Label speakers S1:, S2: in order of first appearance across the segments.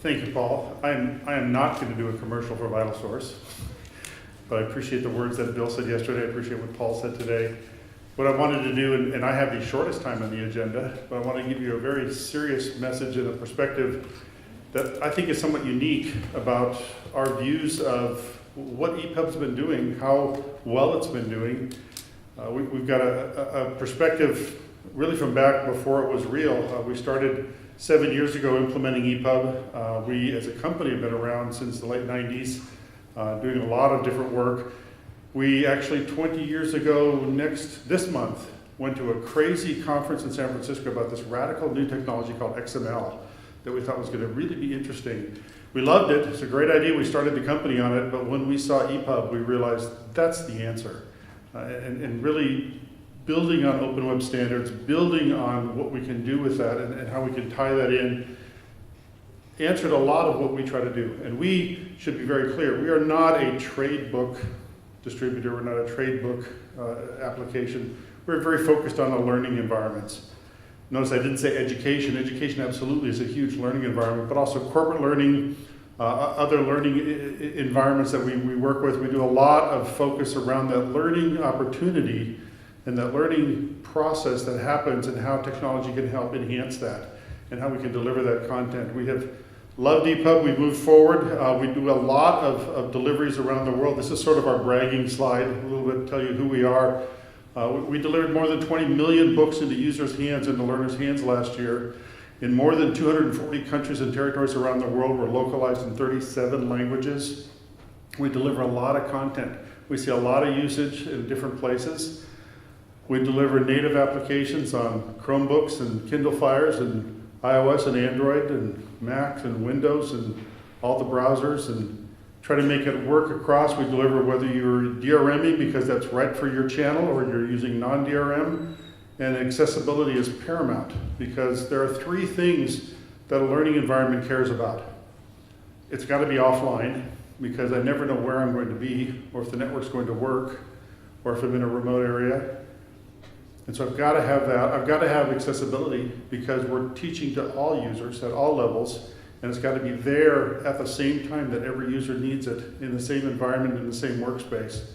S1: Thank you, Paul. I am not going to do a commercial for VitalSource, but I appreciate the words that Bill said yesterday. I appreciate what Paul said today. What I wanted to do, and I have the shortest time on the agenda, but I want to give you a very serious message and a perspective that I think is somewhat unique about our views of what ePUB's been doing, how well it's been doing. We've got a perspective really from back before it was real. We started 7 years ago implementing ePUB. We as a company have been around since the late 90s, doing a lot of different work. We actually 20 years ago, this month, went to a crazy conference in San Francisco about this radical new technology called XML that we thought was going to really be interesting. We loved it. It's a great idea. We started the company on it, but when we saw ePUB, we realized that's the answer. And really building on open web standards, building on what we can do with that and how we can tie that in, answered a lot of what we try to do. And we should be very clear, we are not a trade book distributor, we're not a trade book application. We're very focused on the learning environments. Notice I didn't say education. Education absolutely is a huge learning environment, but also corporate learning, other learning environments that we work with. We do a lot of focus around that learning opportunity and that learning process that happens and how technology can help enhance that and how we can deliver that content. We have loved ePUB. We moved forward. We do a lot of deliveries around the world. This is sort of our bragging slide, a little bit tell you who we are. We delivered more than 20 million books into users' hands and the learners' hands last year. In more than 240 countries and territories around the world, we're localized in 37 languages. We deliver a lot of content. We see a lot of usage in different places. We deliver native applications on Chromebooks and Kindle Fires and iOS and Android and Mac and Windows and all the browsers and try to make it work across. We deliver whether you're DRMing because that's right for your channel or you're using non-DRM. And accessibility is paramount because there are three things that a learning environment cares about. It's got to be offline because I never know where I'm going to be or if the network's going to work or if I'm in a remote area. And so I've got to have that. I've got to have accessibility because we're teaching to all users at all levels, and it's got to be there at the same time that every user needs it in the same environment, in the same workspace.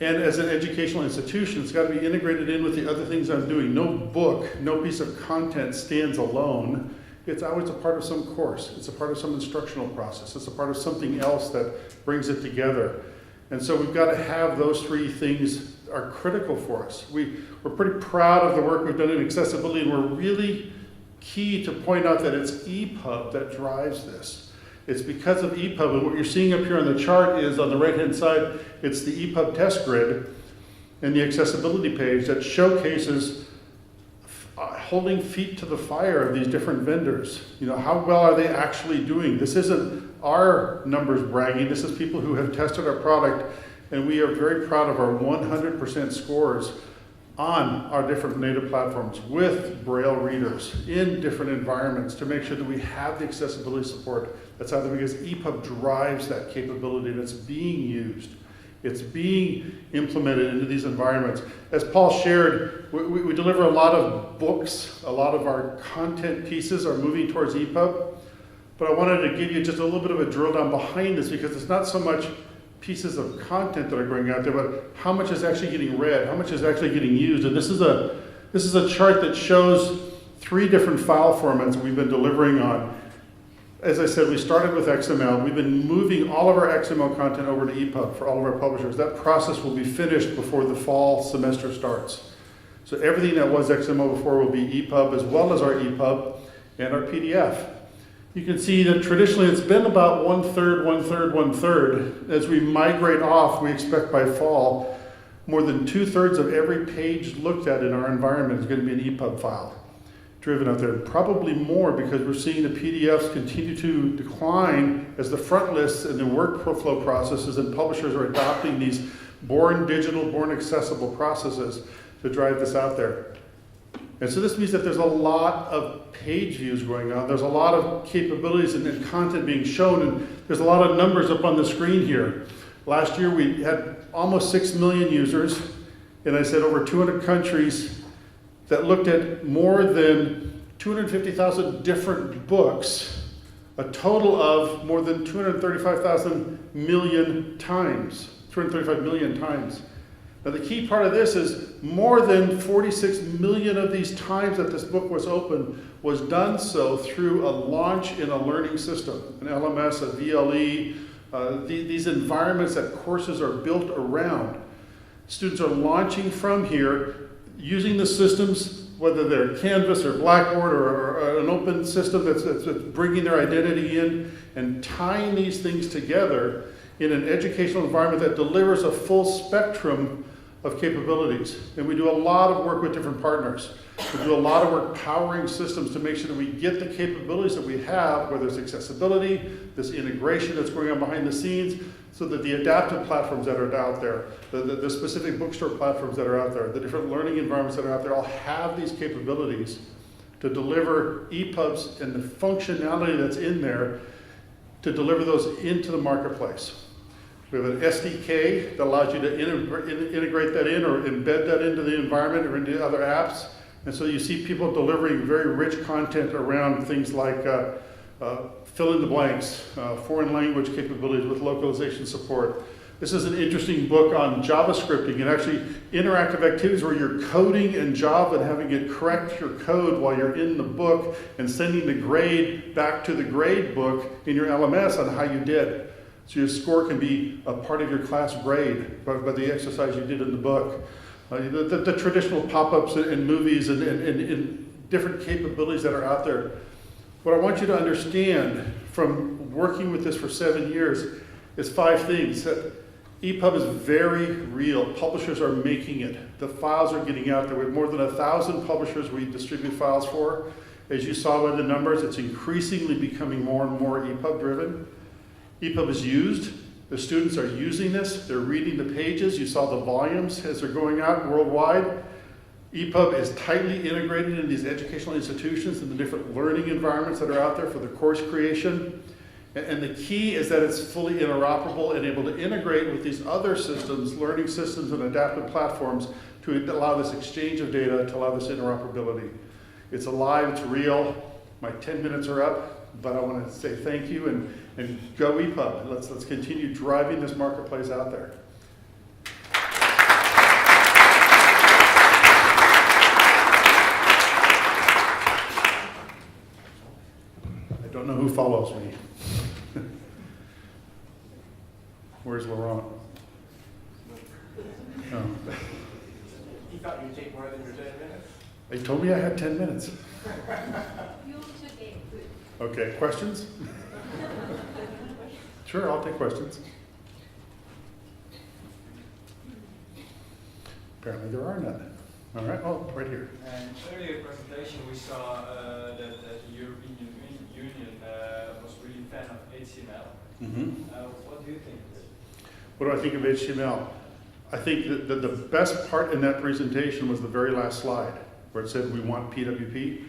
S1: And as an educational institution, it's got to be integrated in with the other things I'm doing. No book, no piece of content stands alone. It's always a part of some course. It's a part of some instructional process. It's a part of something else that brings it together. And so we've got to have those three things are critical for us. We're pretty proud of the work we've done in accessibility, and we're really key to point out that it's ePUB that drives this. It's because of ePUB, and what you're seeing up here on the chart is on the right-hand side, it's the ePUB test grid and the accessibility page that showcases holding feet to the fire of these different vendors. You know, how well are they actually doing? This isn't our numbers bragging, this is people who have tested our product, and we are very proud of our 100% scores on our different native platforms with Braille readers in different environments to make sure that we have the accessibility support that's out there because ePUB drives that capability and it's being used. It's being implemented into these environments. As Paul shared, we deliver a lot of books, a lot of our content pieces are moving towards ePUB, but I wanted to give you just a little bit of a drill down behind this because it's not so much pieces of content that are going out there, but how much is actually getting read, how much is actually getting used. And this is a chart that shows three different file formats we've been delivering on. As I said, we started with XML. We've been moving all of our XML content over to ePUB for all of our publishers. That process will be finished before the fall semester starts. So everything that was XML before will be ePUB, as well as our ePUB and our PDF. You can see that traditionally it's been about 1/3, 1/3, 1/3. As we migrate off, we expect by fall, more than 2/3 of every page looked at in our environment is going to be an ePUB file driven out there. Probably more because we're seeing the PDFs continue to decline as the front lists and the workflow processes and publishers are adopting these born digital, born accessible processes to drive this out there. And so this means that there's a lot of page views going on. There's a lot of capabilities and content being shown, and there's a lot of numbers up on the screen here. Last year we had almost 6 million users, and I said over 200 countries that looked at more than 250,000 different books a total of more than 235,000 million times. 235 million times. Now the key part of this is more than 46 million of these times that this book was opened was done so through a launch in a learning system, an LMS, a VLE, these environments that courses are built around. Students are launching from here using the systems, whether they're Canvas or Blackboard or an open system that's bringing their identity in and tying these things together in an educational environment that delivers a full spectrum of capabilities. And we do a lot of work with different partners. We do a lot of work powering systems to make sure that we get the capabilities that we have, whether it's accessibility, this integration that's going on behind the scenes, so that the adaptive platforms that are out there, the specific bookstore platforms that are out there, the different learning environments that are out there all have these capabilities to deliver ePUBs and the functionality that's in there to deliver those into the marketplace. We have an SDK that allows you to integrate that in or embed that into the environment or into other apps. And so you see people delivering very rich content around things like fill in the blanks, foreign language capabilities with localization support. This is an interesting book on JavaScripting and actually interactive activities where you're coding in Java and having it correct your code while you're in the book and sending the grade back to the grade book in your LMS on how you did. So your score can be a part of your class grade by the exercise you did in the book. The traditional pop-ups and movies and different capabilities that are out there. What I want you to understand from working with this for 7 years is 5 things. ePUB is very real. Publishers are making it. The files are getting out there. We have more than 1,000 publishers we distribute files for. As you saw by the numbers, it's increasingly becoming more and more ePUB driven. ePUB is used. The students are using this. They're reading the pages. You saw the volumes as they're going out worldwide. ePUB is tightly integrated in these educational institutions and the different learning environments that are out there for the course creation. And the key is that it's fully interoperable and able to integrate with these other systems, learning systems and adaptive platforms to allow this exchange of data, to allow this interoperability. It's alive, it's real. My 10 minutes are up, but I want to say thank you and go ePUB. Let's continue driving this marketplace out there. I don't know who follows me. Where's Laurent? Oh.
S2: He thought you'd take more than your 10 minutes.
S1: They told me I had 10 minutes.
S3: You should take good.
S1: Okay, questions? Sure, I'll take questions. Apparently there are none. All right, oh, right here.
S4: Earlier presentation we saw that the European Union was really a fan of HTML.
S1: Mm-hmm.
S4: What do you think?
S1: What do I think of HTML? I think that the best part in that presentation was the very last slide, where it said we want PWP.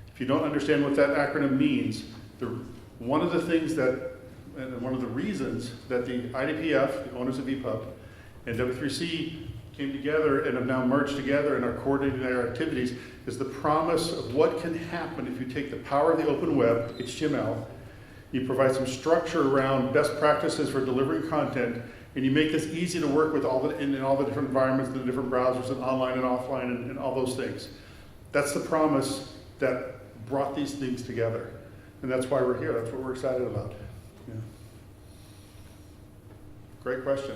S1: If you don't understand what that acronym means, one of the things that, and one of the reasons that the IDPF, the owners of ePUB, and W3C came together and have now merged together and are coordinating their activities is the promise of what can happen if you take the power of the open web, HTML, you provide some structure around best practices for delivering content, and you make this easy to work with in all the different environments, the different browsers, and online and offline, and all those things. That's the promise that brought these things together. And that's why we're here. That's what we're excited about. Yeah. Great question.